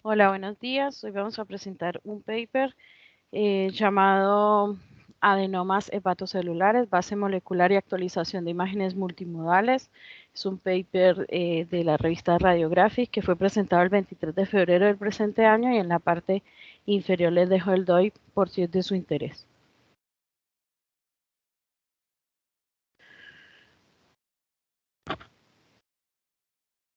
Hola, buenos días. Hoy vamos a presentar un paper llamado Adenomas hepatocelulares, base molecular y actualización de imágenes multimodales. Es un paper de la revista Radiographic que fue presentado el 23 de febrero del presente año y en la parte inferior les dejo el DOI por si es de su interés.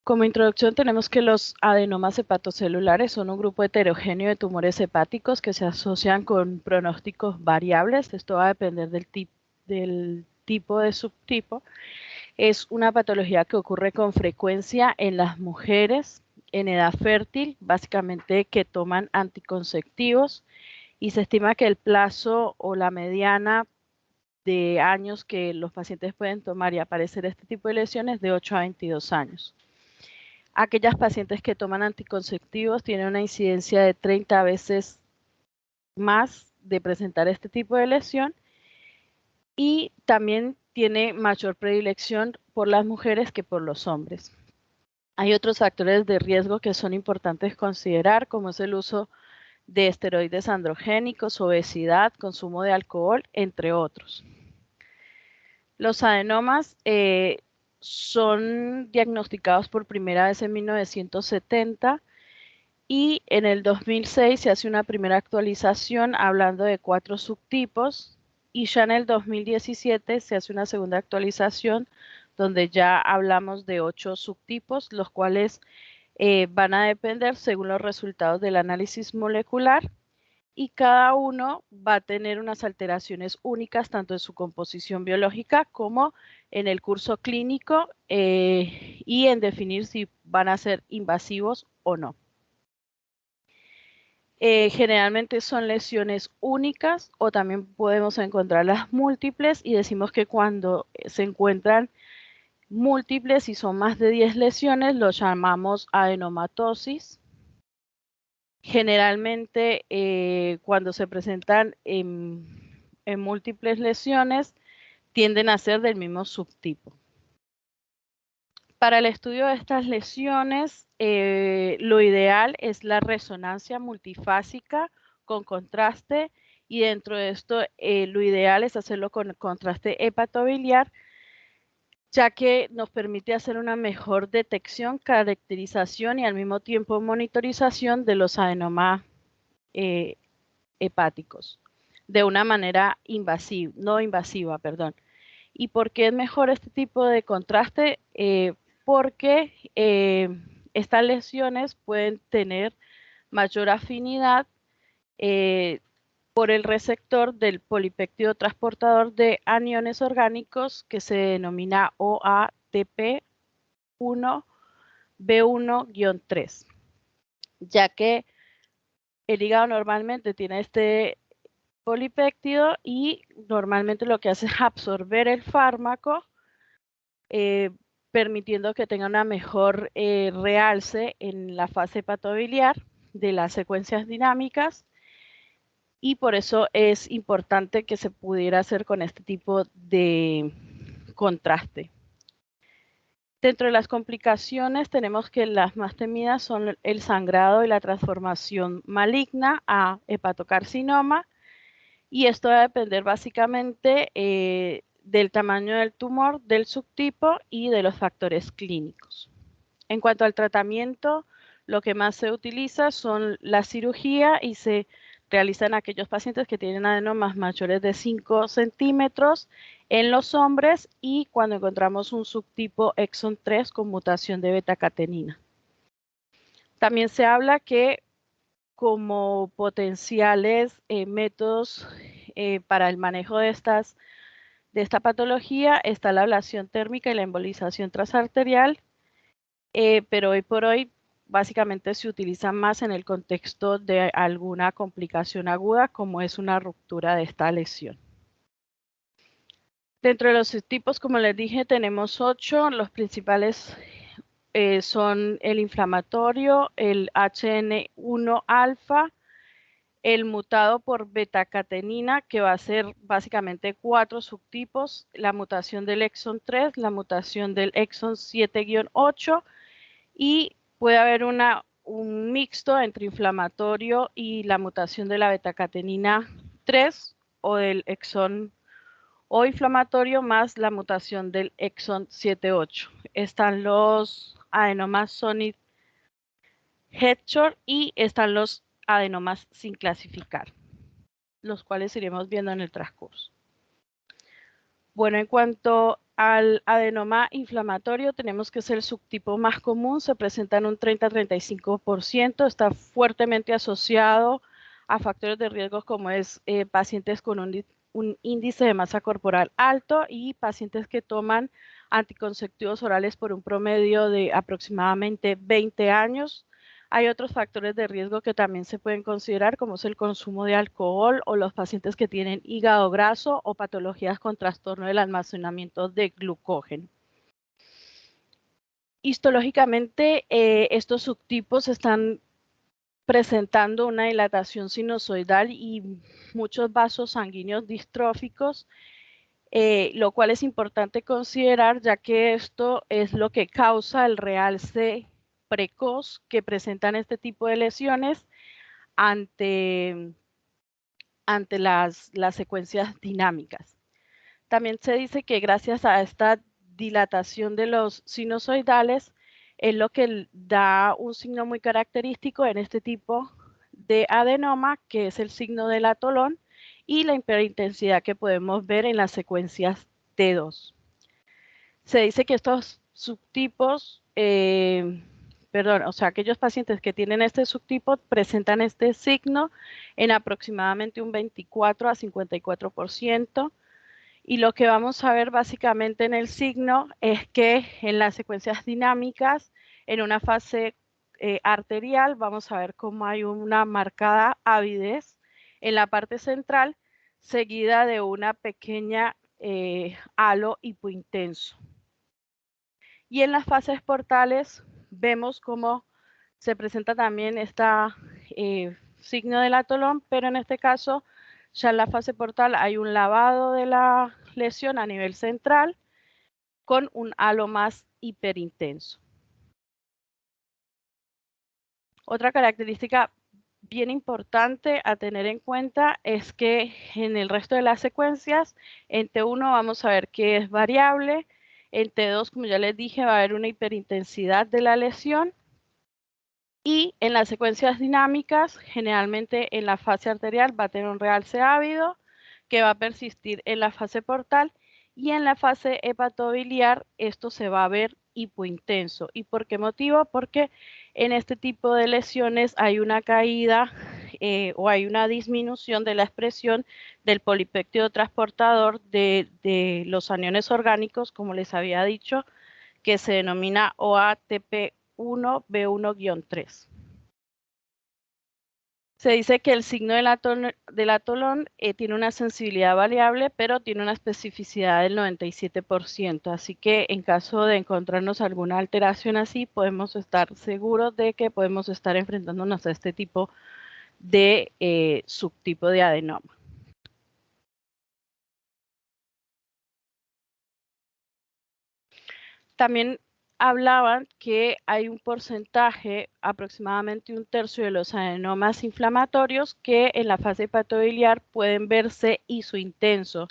Como introducción tenemos que los adenomas hepatocelulares son un grupo heterogéneo de tumores hepáticos que se asocian con pronósticos variables. Esto va a depender del tipo de subtipo. Es una patología que ocurre con frecuencia en las mujeres en edad fértil, básicamente que toman anticonceptivos, y se estima que el plazo o la mediana de años que los pacientes pueden tomar y aparecer este tipo de lesiones de 8 a 22 años. Aquellas pacientes que toman anticonceptivos tienen una incidencia de 30 veces más de presentar este tipo de lesión y también tiene mayor predilección por las mujeres que por los hombres. Hay otros factores de riesgo que son importantes considerar, como es el uso de esteroides androgénicos, obesidad, consumo de alcohol, entre otros. Los adenomas son diagnosticados por primera vez en 1970 y en el 2006 se hace una primera actualización hablando de 4 subtipos y ya en el 2017 se hace una segunda actualización donde ya hablamos de 8 subtipos, los cuales van a depender según los resultados del análisis molecular y cada uno va a tener unas alteraciones únicas tanto en su composición biológica como en el curso clínico y en definir si van a ser invasivos o no. Generalmente son lesiones únicas o también podemos encontrarlas múltiples y decimos que cuando se encuentran múltiples y son más de 10 lesiones los llamamos adenomatosis. Generalmente cuando se presentan en múltiples lesiones tienden a ser del mismo subtipo. Para el estudio de estas lesiones, lo ideal es la resonancia multifásica con contraste y dentro de esto lo ideal es hacerlo con contraste hepatobiliar, ya que nos permite hacer una mejor detección, caracterización y al mismo tiempo monitorización de los adenomas hepáticos de una manera no invasiva, perdón. ¿Y por qué es mejor este tipo de contraste? Porque estas lesiones pueden tener mayor afinidad por el receptor del polipéptido transportador de aniones orgánicos que se denomina OATP1B1-3, ya que el hígado normalmente tiene este polipéptido y normalmente lo que hace es absorber el fármaco permitiendo que tenga una mejor realce en la fase hepatobiliar de las secuencias dinámicas y por eso es importante que se pudiera hacer con este tipo de contraste. Dentro de las complicaciones tenemos que las más temidas son el sangrado y la transformación maligna a hepatocarcinoma y esto va a depender básicamente del tamaño del tumor, del subtipo y de los factores clínicos. En cuanto al tratamiento, lo que más se utiliza son la cirugía y se realiza en aquellos pacientes que tienen adenomas mayores de 5 centímetros en los hombres y cuando encontramos un subtipo exon 3 con mutación de beta-catenina. También se habla que como potenciales métodos para el manejo de esta patología está la ablación térmica y la embolización transarterial, pero hoy por hoy básicamente se utiliza más en el contexto de alguna complicación aguda como es una ruptura de esta lesión. Dentro de los subtipos, como les dije, tenemos 8. Los principales son el inflamatorio, el HN1 alfa, el mutado por beta-catenina, que va a ser básicamente 4 subtipos, la mutación del exon 3, la mutación del exon 7-8 y puede haber una un mixto entre inflamatorio y la mutación de la betacatenina 3 o del exón o inflamatorio más la mutación del exón 7-8. Están los adenomas Sonic Headshort y están los adenomas sin clasificar, los cuales iremos viendo en el transcurso. Bueno, en cuanto al adenoma inflamatorio, tenemos que es el subtipo más común, se presenta en un 30-35%, está fuertemente asociado a factores de riesgo como es pacientes con un índice de masa corporal alto y pacientes que toman anticonceptivos orales por un promedio de aproximadamente 20 años. Hay otros factores de riesgo que también se pueden considerar, como es el consumo de alcohol o los pacientes que tienen hígado graso o patologías con trastorno del almacenamiento de glucógeno. Histológicamente, estos subtipos están presentando una dilatación sinusoidal y muchos vasos sanguíneos distróficos, lo cual es importante considerar ya que esto es lo que causa el realce precoz que presentan este tipo de lesiones ante las secuencias dinámicas. También se dice que gracias a esta dilatación de los sinusoidales es lo que da un signo muy característico en este tipo de adenoma, que es el signo del atolón y la hiperintensidad que podemos ver en las secuencias T2. Se dice que estos subtipos, aquellos pacientes que tienen este subtipo presentan este signo en aproximadamente un 24-54%. Y lo que vamos a ver básicamente en el signo es que en las secuencias dinámicas, en una fase arterial, vamos a ver cómo hay una marcada avidez en la parte central, seguida de una pequeña halo hipointenso. Y en las fases portales vemos cómo se presenta también este signo del atolón, pero en este caso ya en la fase portal hay un lavado de la lesión a nivel central con un halo más hiperintenso. Otra característica bien importante a tener en cuenta es que en el resto de las secuencias, en T1 vamos a ver que es variable, en T2, como ya les dije, va a haber una hiperintensidad de la lesión, y en las secuencias dinámicas, generalmente en la fase arterial va a tener un realce ávido que va a persistir en la fase portal, y en la fase hepatobiliar esto se va a ver hipointenso. ¿Y por qué motivo? Porque en este tipo de lesiones hay una caída o hay una disminución de la expresión del polipéptido transportador de los aniones orgánicos, como les había dicho, que se denomina OATP1B1-3. Se dice que el signo del atolón tiene una sensibilidad variable, pero tiene una especificidad del 97%. Así que en caso de encontrarnos alguna alteración así, podemos estar seguros de que podemos estar enfrentándonos a este tipo de subtipo de adenoma. También hablaban que hay un porcentaje, aproximadamente un tercio de los adenomas inflamatorios que en la fase hepatobiliar pueden verse isointenso.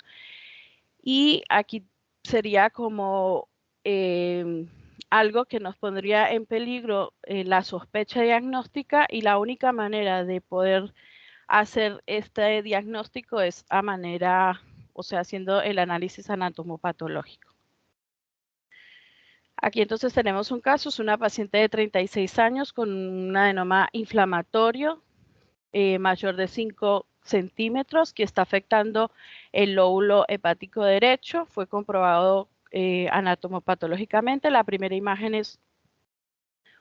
Y aquí sería como algo que nos pondría en peligro la sospecha diagnóstica, y la única manera de poder hacer este diagnóstico es haciendo el análisis anatomopatológico. Aquí entonces tenemos un caso, es una paciente de 36 años con un adenoma inflamatorio mayor de 5 centímetros que está afectando el lóbulo hepático derecho. Fue comprobado anatomopatológicamente. La primera imagen es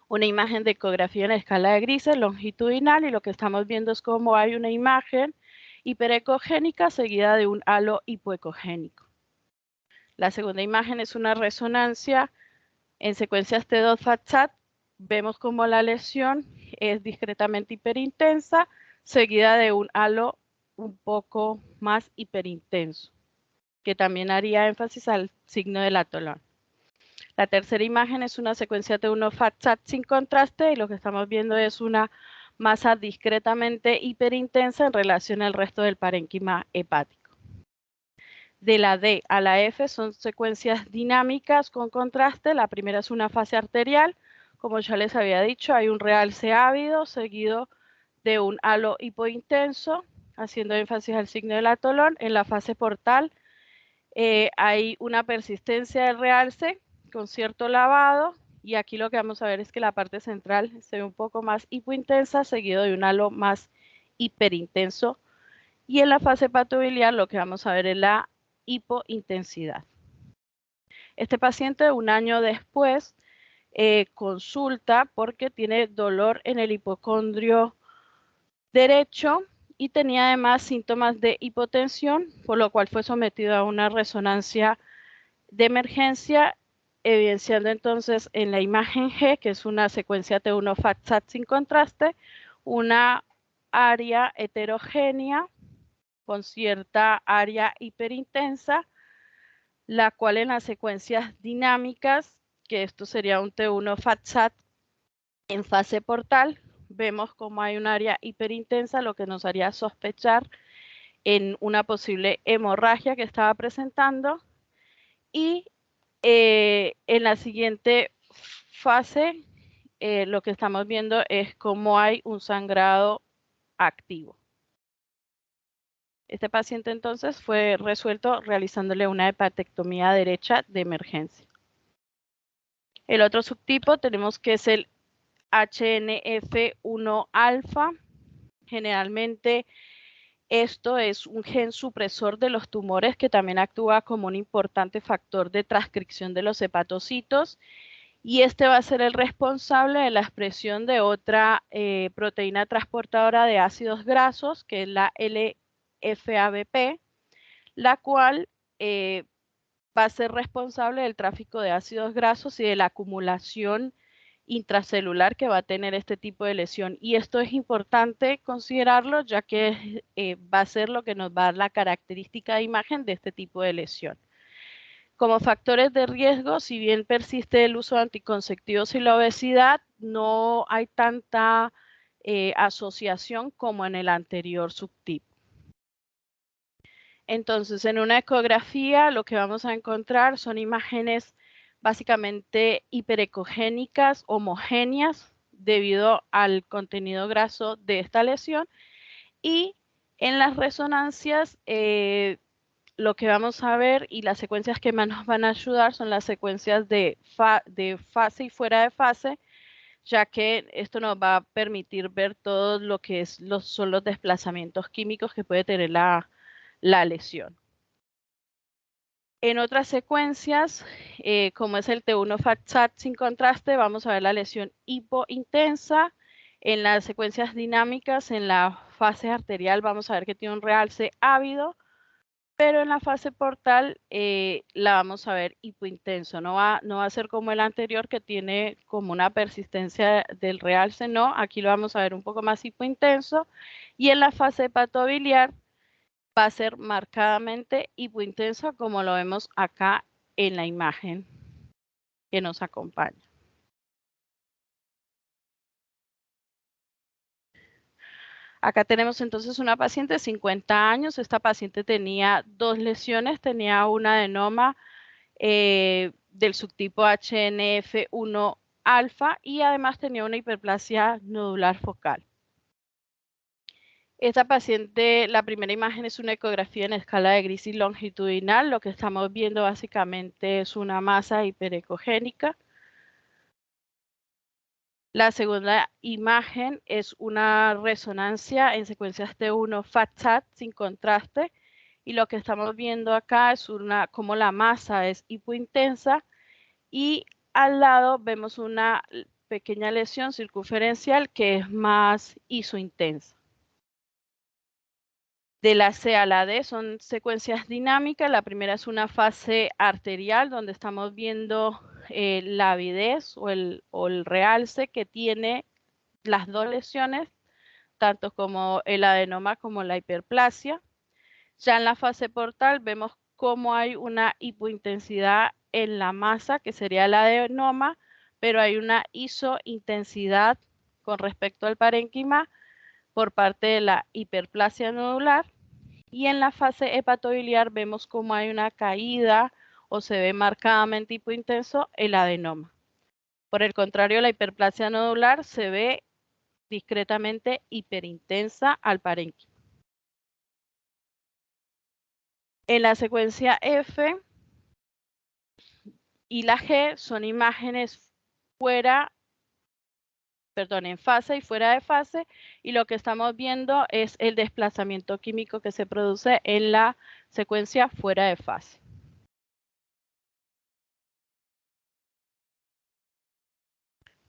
una imagen de ecografía en escala de grises longitudinal, y lo que estamos viendo es cómo hay una imagen hiperecogénica seguida de un halo hipoecogénico. La segunda imagen es una resonancia en secuencias T2-FAT-SAT. Vemos como la lesión es discretamente hiperintensa, seguida de un halo un poco más hiperintenso, que también haría énfasis al signo del atolón. La tercera imagen es una secuencia T1 FAT-SAT sin contraste y lo que estamos viendo es una masa discretamente hiperintensa en relación al resto del parénquima hepático. De la D a la F son secuencias dinámicas con contraste. La primera es una fase arterial. Como ya les había dicho, hay un realce ávido seguido de un halo hipointenso, haciendo énfasis al signo del atolón. En la fase portal hay una persistencia del realce con cierto lavado, y aquí lo que vamos a ver es que la parte central se ve un poco más hipointensa, seguido de un halo más hiperintenso. Y en la fase hepatobiliar lo que vamos a ver es la hipointensidad. Este paciente, un año después, consulta porque tiene dolor en el hipocondrio derecho y tenía además síntomas de hipotensión, por lo cual fue sometido a una resonancia de emergencia, evidenciando entonces en la imagen G, que es una secuencia T1 FAT-SAT sin contraste, una área heterogénea con cierta área hiperintensa, la cual en las secuencias dinámicas, que esto sería un T1 FAT-SAT en fase portal, vemos como hay un área hiperintensa, lo que nos haría sospechar en una posible hemorragia que estaba presentando. Y en la siguiente fase, lo que estamos viendo es cómo hay un sangrado activo. Este paciente entonces fue resuelto realizándole una hepatectomía derecha de emergencia. El otro subtipo tenemos que es el HNF1 alfa. Generalmente esto es un gen supresor de los tumores que también actúa como un importante factor de transcripción de los hepatocitos, y este va a ser el responsable de la expresión de otra proteína transportadora de ácidos grasos, que es la LFABP, la cual va a ser responsable del tráfico de ácidos grasos y de la acumulación intracelular que va a tener este tipo de lesión. Y esto es importante considerarlo, ya que va a ser lo que nos va a dar la característica de imagen de este tipo de lesión. Como factores de riesgo, si bien persiste el uso de anticonceptivos y la obesidad, no hay tanta asociación como en el anterior subtipo. Entonces, en una ecografía lo que vamos a encontrar son imágenes básicamente hiperecogénicas, homogéneas, debido al contenido graso de esta lesión. Y en las resonancias, lo que vamos a ver y las secuencias que más nos van a ayudar son las secuencias de fase y fuera de fase, ya que esto nos va a permitir ver todo lo que son los desplazamientos químicos que puede tener la lesión. En otras secuencias, como es el T1 FAT-SAT sin contraste, vamos a ver la lesión hipointensa. En las secuencias dinámicas, en la fase arterial, vamos a ver que tiene un realce ávido, pero en la fase portal la vamos a ver hipointenso. No va a ser como el anterior, que tiene como una persistencia del realce, no. Aquí lo vamos a ver un poco más hipointenso. Y en la fase hepatobiliar va a ser marcadamente hipointenso, como lo vemos acá en la imagen que nos acompaña. Acá tenemos entonces una paciente de 50 años. Esta paciente tenía dos lesiones, tenía un adenoma del subtipo HNF1 alfa y además tenía una hiperplasia nodular focal. Esta paciente, la primera imagen es una ecografía en escala de Grisey longitudinal. Lo que estamos viendo básicamente es una masa hiperecogénica. La segunda imagen es una resonancia en secuencias T1 FAT-SAT sin contraste, y lo que estamos viendo acá es como la masa es hipointensa y al lado vemos una pequeña lesión circunferencial que es más isointensa. De la C a la D son secuencias dinámicas. La primera es una fase arterial donde estamos viendo la avidez o el realce que tiene las dos lesiones, tanto como el adenoma como la hiperplasia. Ya en la fase portal vemos cómo hay una hipointensidad en la masa, que sería el adenoma, pero hay una isointensidad con respecto al parénquima por parte de la hiperplasia nodular. Y en la fase hepatobiliar vemos como hay una caída o se ve marcadamente hipointenso el adenoma. Por el contrario, la hiperplasia nodular se ve discretamente hiperintensa al parénquima. En la secuencia F y la G son imágenes en fase y fuera de fase, y lo que estamos viendo es el desplazamiento químico que se produce en la secuencia fuera de fase.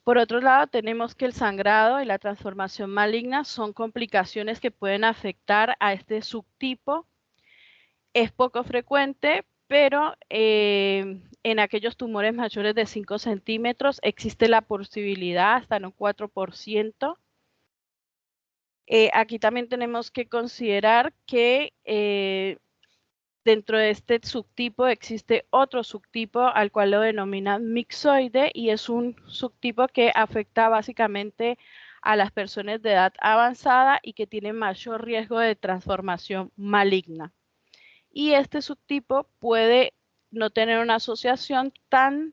Por otro lado, tenemos que el sangrado y la transformación maligna son complicaciones que pueden afectar a este subtipo. Es poco frecuente, pero en aquellos tumores mayores de 5 centímetros existe la posibilidad hasta en un 4%. Aquí también tenemos que considerar que dentro de este subtipo existe otro subtipo al cual lo denominan mixoide, y es un subtipo que afecta básicamente a las personas de edad avanzada y que tienen mayor riesgo de transformación maligna. Y este subtipo puede no tener una asociación tan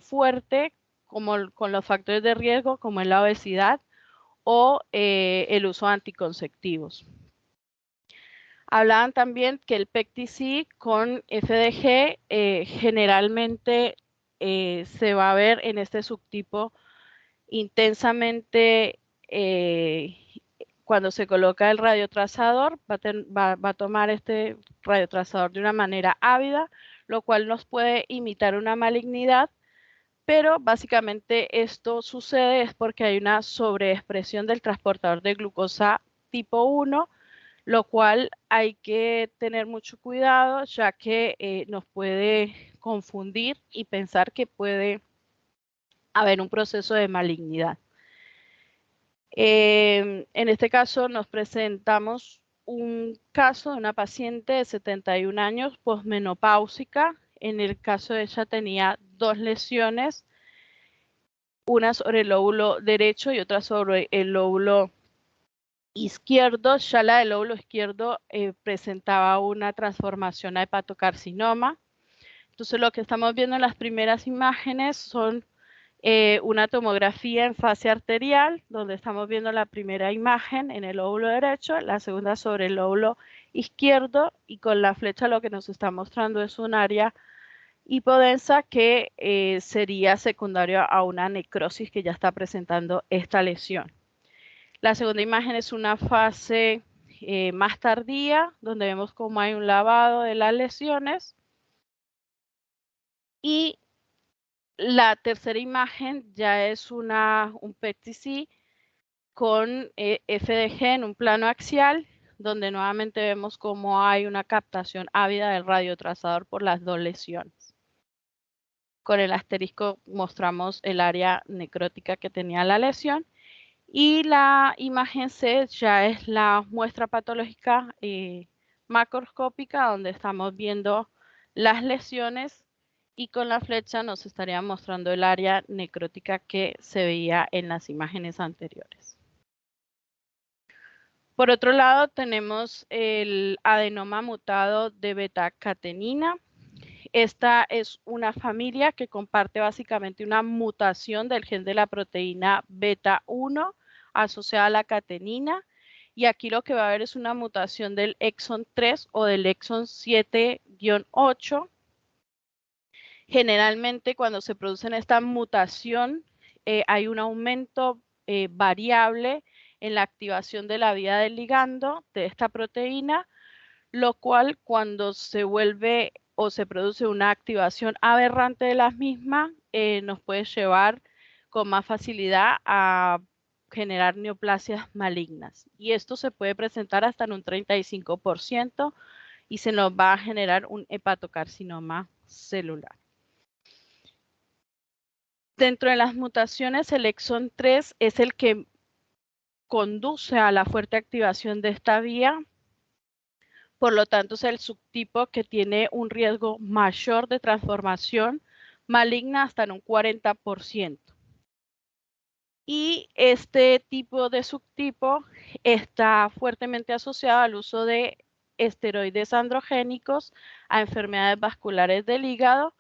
fuerte como con los factores de riesgo como es la obesidad o el uso de anticonceptivos. Hablaban también que el PEC-TC con FDG generalmente se va a ver en este subtipo intensamente cuando se coloca el radiotrazador, va a tomar este radiotrazador de una manera ávida, lo cual nos puede imitar una malignidad, pero básicamente esto sucede es porque hay una sobreexpresión del transportador de glucosa tipo 1, lo cual hay que tener mucho cuidado, ya que nos puede confundir y pensar que puede haber un proceso de malignidad. En este caso nos presentamos un caso de una paciente de 71 años posmenopáusica. En el caso de ella tenía 2 lesiones, una sobre el lóbulo derecho y otra sobre el lóbulo izquierdo. Ya la del lóbulo izquierdo presentaba una transformación a hepatocarcinoma. Entonces lo que estamos viendo en las primeras imágenes son una tomografía en fase arterial, donde estamos viendo la primera imagen en el lóbulo derecho, la segunda sobre el lóbulo izquierdo, y con la flecha lo que nos está mostrando es un área hipodensa que sería secundaria a una necrosis que ya está presentando esta lesión. La segunda imagen es una fase más tardía, donde vemos cómo hay un lavado de las lesiones. Y la tercera imagen ya es un PET-CT con FDG en un plano axial, donde nuevamente vemos cómo hay una captación ávida del radiotrazador por las 2 lesiones. Con el asterisco mostramos el área necrótica que tenía la lesión. Y la imagen C ya es la muestra patológica macroscópica, donde estamos viendo las lesiones, y con la flecha nos estaría mostrando el área necrótica que se veía en las imágenes anteriores. Por otro lado, tenemos el adenoma mutado de beta-catenina. Esta es una familia que comparte básicamente una mutación del gen de la proteína beta 1 asociada a la catenina, y aquí lo que va a haber es una mutación del exón 3 o del exón 7-8. Generalmente cuando se produce esta mutación hay un aumento variable en la activación de la vía del ligando de esta proteína, lo cual cuando se vuelve o se produce una activación aberrante de las mismas, nos puede llevar con más facilidad a generar neoplasias malignas. Y esto se puede presentar hasta en un 35% y se nos va a generar un hepatocarcinoma celular. Dentro de las mutaciones, el exón 3 es el que conduce a la fuerte activación de esta vía, Por lo tanto, es el subtipo que tiene un riesgo mayor de transformación maligna hasta en un 40%. Y este tipo de subtipo está fuertemente asociado al uso de esteroides androgénicos, a enfermedades vasculares del hígado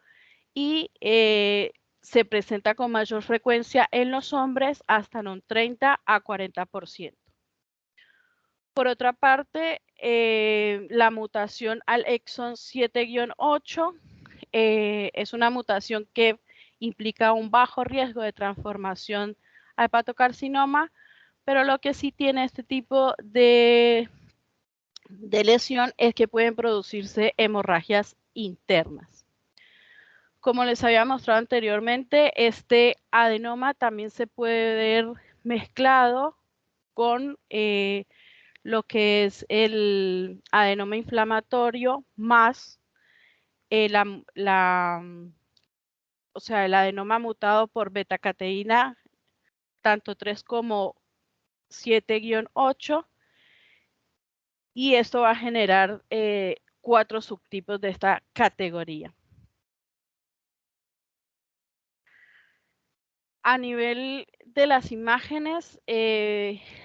y se presenta con mayor frecuencia en los hombres hasta en un 30 a 40%. Por otra parte, la mutación al exón 7-8 es una mutación que implica un bajo riesgo de transformación a hepatocarcinoma, pero lo que sí tiene este tipo de lesión es que pueden producirse hemorragias internas. Como les había mostrado anteriormente, este adenoma también se puede ver mezclado con lo que es el adenoma inflamatorio más el adenoma mutado por betacateína, tanto 3 como 7-8, y esto va a generar 4 subtipos de esta categoría. A nivel de las imágenes,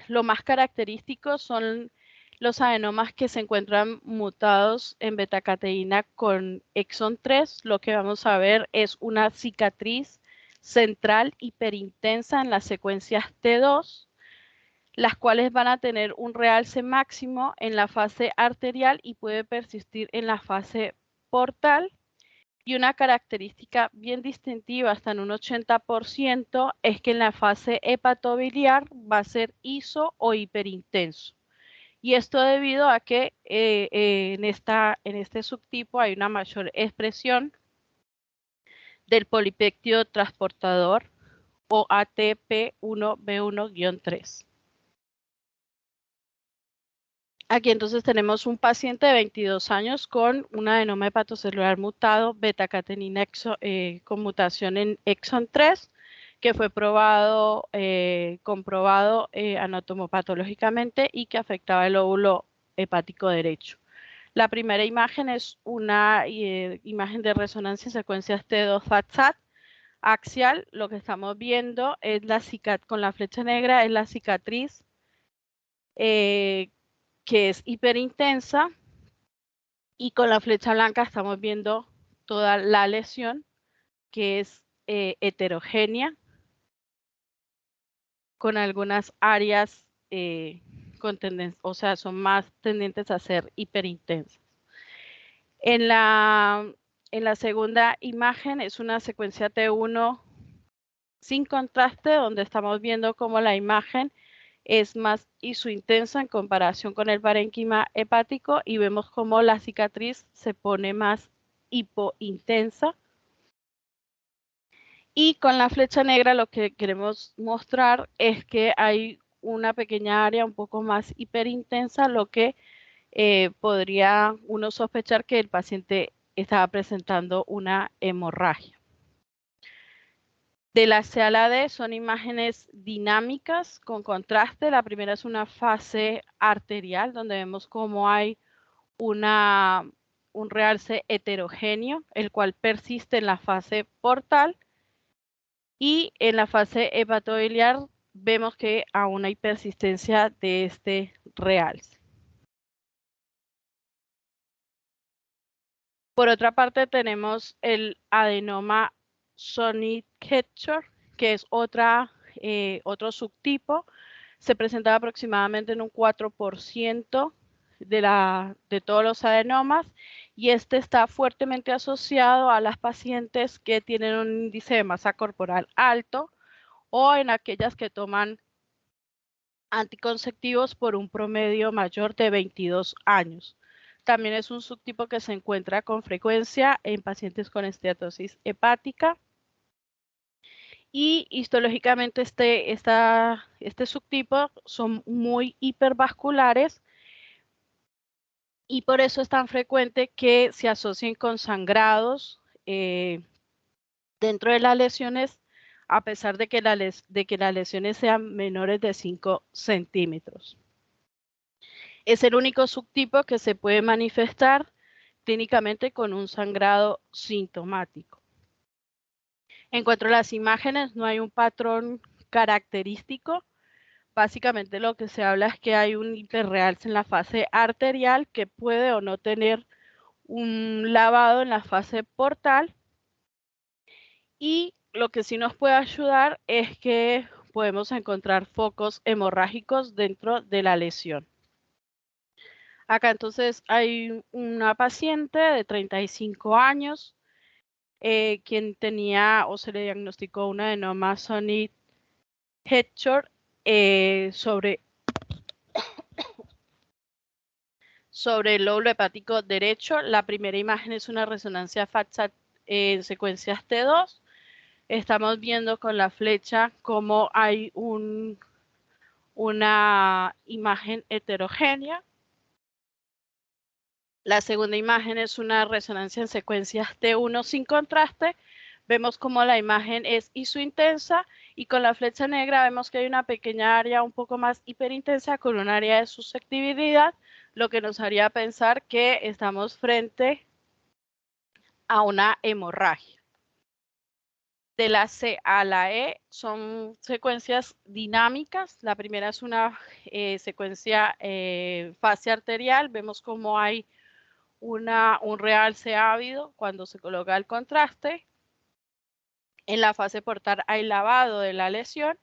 lo más característico son los adenomas que se encuentran mutados en betacateína con exón 3. Lo que vamos a ver es una cicatriz central hiperintensa en las secuencias T2, las cuales van a tener un realce máximo en la fase arterial y puede persistir en la fase portal. Y una característica bien distintiva hasta en un 80% es que en la fase hepatobiliar va a ser iso o hiperintenso. Y esto debido a que en este subtipo hay una mayor expresión del polipéptido transportador o ATP1B1-3. Aquí entonces tenemos un paciente de 22 años con un adenoma hepatocelular mutado, beta-catenina con mutación en exón 3, que fue comprobado anatomopatológicamente y que afectaba el lóbulo hepático derecho. La primera imagen es una imagen de resonancia en secuencias T2-FAT-SAT axial. Lo que estamos viendo es la cicatriz con la flecha negra, es la cicatriz que es hiperintensa, y con la flecha blanca estamos viendo toda la lesión que es heterogénea, con algunas áreas con tendencia, o sea, son más tendentes a ser hiperintensas. En la segunda imagen es una secuencia T1 sin contraste, donde estamos viendo cómo la imagen es más isointensa en comparación con el parénquima hepático y vemos cómo la cicatriz se pone más hipointensa. Y con la flecha negra lo que queremos mostrar es que hay una pequeña área un poco más hiperintensa, lo que podría uno sospechar que el paciente estaba presentando una hemorragia. De la C a la D son imágenes dinámicas con contraste. La primera es una fase arterial donde vemos cómo hay un realce heterogéneo, el cual persiste en la fase portal, y en la fase hepatobiliar vemos que aún hay persistencia de este realce. Por otra parte tenemos el adenoma Sonic-Hetzner, que es otro subtipo. Se presenta aproximadamente en un 4% de todos los adenomas, y este está fuertemente asociado a las pacientes que tienen un índice de masa corporal alto o en aquellas que toman anticonceptivos por un promedio mayor de 22 años. También es un subtipo que se encuentra con frecuencia en pacientes con esteatosis hepática. Y histológicamente este subtipo son muy hipervasculares y por eso es tan frecuente que se asocien con sangrados dentro de las lesiones, a pesar de que las lesiones sean menores de 5 centímetros. Es el único subtipo que se puede manifestar clínicamente con un sangrado sintomático. En cuanto a las imágenes, no hay un patrón característico. Básicamente lo que se habla es que hay un hiperrealce en la fase arterial que puede o no tener un lavado en la fase portal, y lo que sí nos puede ayudar es que podemos encontrar focos hemorrágicos dentro de la lesión. Acá entonces hay una paciente de 35 años quien tenía o se le diagnosticó un adenoma Sonic Headshot sobre el lóbulo hepático derecho. La primera imagen es una resonancia facial en secuencias T2. Estamos viendo con la flecha cómo hay una imagen heterogénea. La segunda imagen es una resonancia en secuencias T1 sin contraste. Vemos cómo la imagen es isointensa y con la flecha negra vemos que hay una pequeña área un poco más hiperintensa con un área de susceptibilidad, lo que nos haría pensar que estamos frente a una hemorragia. De la C a la E son secuencias dinámicas. La primera es una secuencia fase arterial. Vemos cómo hay un realce ávido cuando se coloca el contraste. En la fase portal hay lavado de la lesión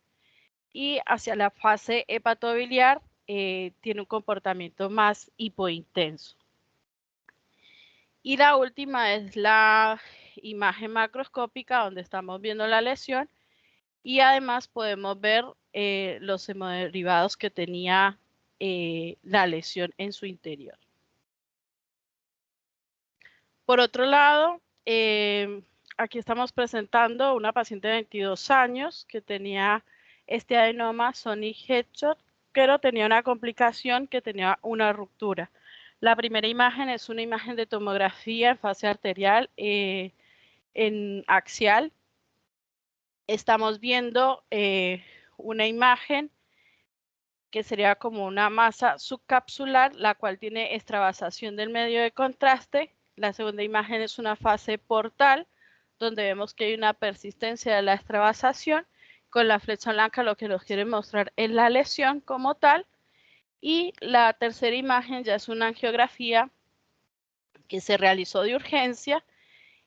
y hacia la fase hepatobiliar tiene un comportamiento más hipointenso. Y la última es la imagen macroscópica donde estamos viendo la lesión y además podemos ver los hemoderivados que tenía la lesión en su interior. Por otro lado, aquí estamos presentando una paciente de 22 años que tenía este adenoma Sonic Headshot, pero tenía una complicación que tenía una ruptura. La primera imagen es una imagen de tomografía en fase arterial en axial. Estamos viendo una imagen que sería como una masa subcapsular, la cual tiene extravasación del medio de contraste. La segunda imagen es una fase portal, donde vemos que hay una persistencia de la extravasación. Con la flecha blanca lo que nos quiere mostrar es la lesión como tal. Y la tercera imagen ya es una angiografía que se realizó de urgencia.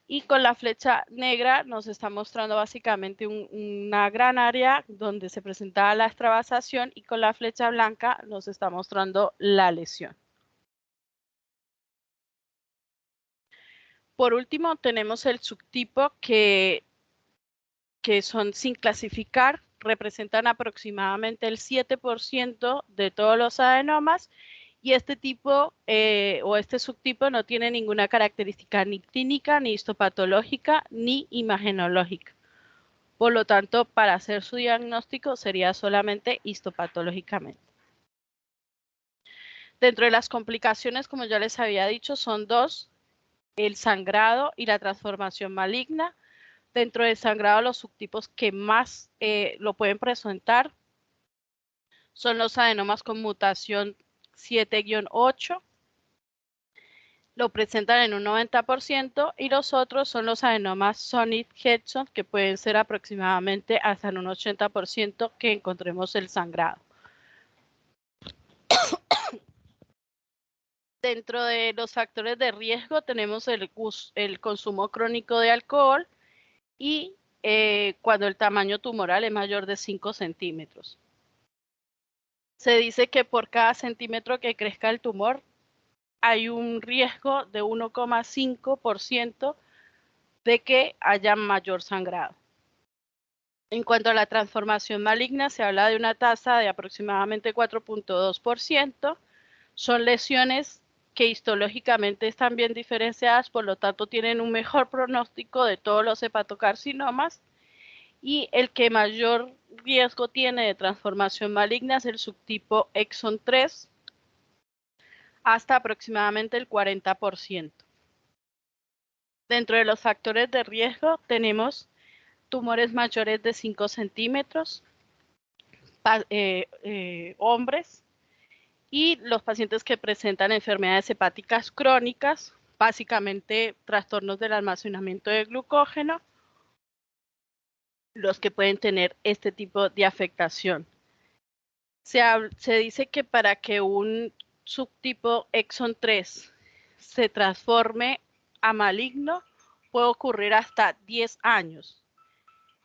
Y con la flecha negra nos está mostrando básicamente una gran área donde se presentaba la extravasación y con la flecha blanca nos está mostrando la lesión. Por último, tenemos el subtipo que son sin clasificar, representan aproximadamente el 7% de todos los adenomas. Y este tipo o este subtipo no tiene ninguna característica ni clínica, ni histopatológica, ni imagenológica. Por lo tanto, para hacer su diagnóstico sería solamente histopatológicamente. Dentro de las complicaciones, como ya les había dicho, son dos: el sangrado y la transformación maligna. Dentro del sangrado, los subtipos que más lo pueden presentar son los adenomas con mutación 7-8, lo presentan en un 90%, y los otros son los adenomas Sonic Headshot, que pueden ser aproximadamente hasta en un 80% que encontremos el sangrado. Dentro de los factores de riesgo tenemos el consumo crónico de alcohol y cuando el tamaño tumoral es mayor de 5 centímetros. Se dice que por cada centímetro que crezca el tumor hay un riesgo de 1,5% de que haya mayor sangrado. En cuanto a la transformación maligna, se habla de una tasa de aproximadamente 4,2%. Son lesiones que histológicamente están bien diferenciadas, por lo tanto tienen un mejor pronóstico de todos los hepatocarcinomas, y el que mayor riesgo tiene de transformación maligna es el subtipo exon 3, hasta aproximadamente el 40%. Dentro de los factores de riesgo tenemos tumores mayores de 5 centímetros, hombres, Y los pacientes que presentan enfermedades hepáticas crónicas, básicamente trastornos del almacenamiento de glucógeno, los que pueden tener este tipo de afectación. Se dice que para que un subtipo exon 3 se transforme a maligno puede ocurrir hasta 10 años.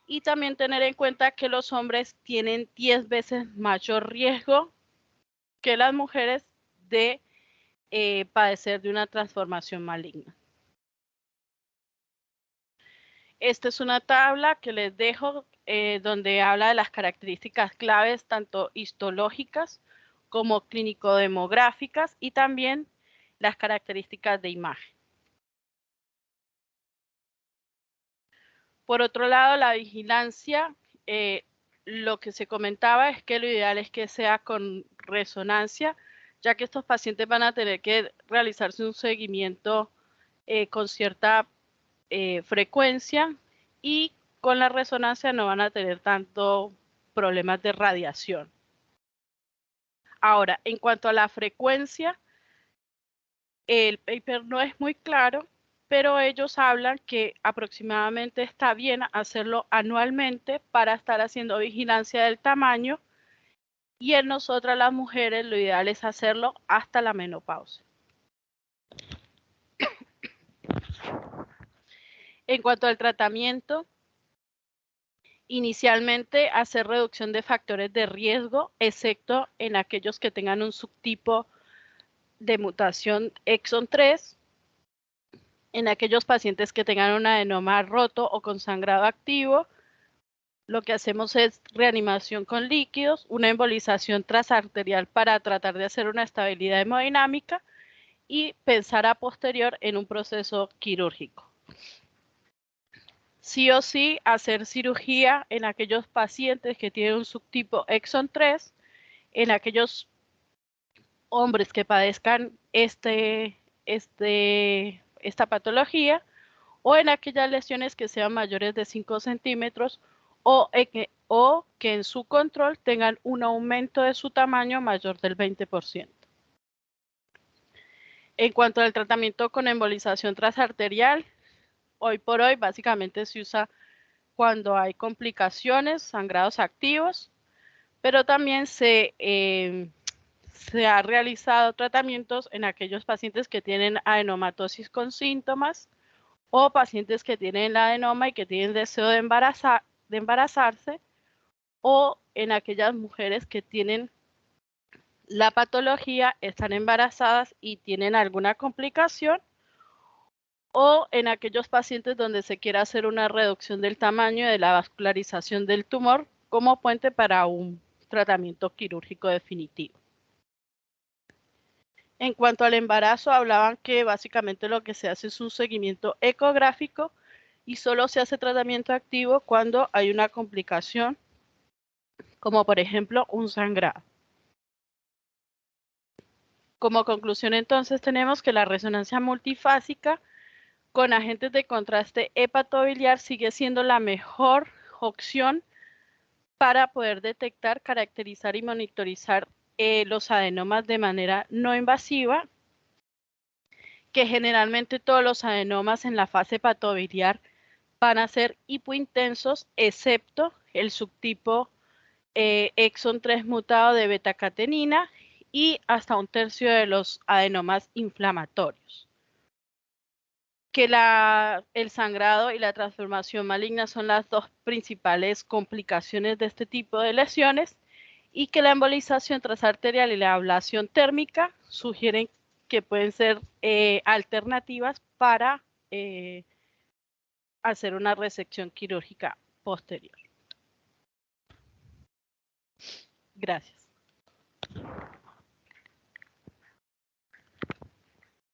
Y también tener en cuenta que los hombres tienen 10 veces mayor riesgo que las mujeres de padecer de una transformación maligna. Esta es una tabla que les dejo donde habla de las características claves tanto histológicas como clínico-demográficas y también las características de imagen. Por otro lado, la vigilancia, lo que se comentaba es que lo ideal es que sea con resonancia, ya que estos pacientes van a tener que realizarse un seguimiento con cierta frecuencia y con la resonancia no van a tener tanto problemas de radiación. Ahora, en cuanto a la frecuencia, el paper no es muy claro, pero ellos hablan que aproximadamente está bien hacerlo anualmente para estar haciendo vigilancia del tamaño y en nosotras las mujeres lo ideal es hacerlo hasta la menopausia. En cuanto al tratamiento, inicialmente hacer reducción de factores de riesgo, excepto en aquellos que tengan un subtipo de mutación exon 3, en aquellos pacientes que tengan un adenoma roto o con sangrado activo, lo que hacemos es reanimación con líquidos, una embolización transarterial para tratar de hacer una estabilidad hemodinámica y pensar a posterior en un proceso quirúrgico. Sí o sí, hacer cirugía en aquellos pacientes que tienen un subtipo exon 3, en aquellos hombres que padezcan esta patología, o en aquellas lesiones que sean mayores de 5 centímetros o que en su control tengan un aumento de su tamaño mayor del 20%. En cuanto al tratamiento con embolización transarterial, hoy por hoy básicamente se usa cuando hay complicaciones, sangrados activos, pero también se ha realizado tratamientos en aquellos pacientes que tienen adenomatosis con síntomas o pacientes que tienen el adenoma y que tienen deseo de embarazarse, o en aquellas mujeres que tienen la patología, están embarazadas y tienen alguna complicación, o en aquellos pacientes donde se quiere hacer una reducción del tamaño y de la vascularización del tumor como puente para un tratamiento quirúrgico definitivo. En cuanto al embarazo, hablaban que básicamente lo que se hace es un seguimiento ecográfico y solo se hace tratamiento activo cuando hay una complicación, como por ejemplo un sangrado. Como conclusión, entonces, tenemos que la resonancia multifásica con agentes de contraste hepatobiliar sigue siendo la mejor opción para poder detectar, caracterizar y monitorizar los adenomas de manera no invasiva, que generalmente todos los adenomas en la fase hepatobiliar van a ser hipointensos, excepto el subtipo exon 3 mutado de betacatenina y hasta un tercio de los adenomas inflamatorios. Que el sangrado y la transformación maligna son las dos principales complicaciones de este tipo de lesiones y que la embolización transarterial y la ablación térmica sugieren que pueden ser alternativas para hacer una resección quirúrgica posterior. Gracias.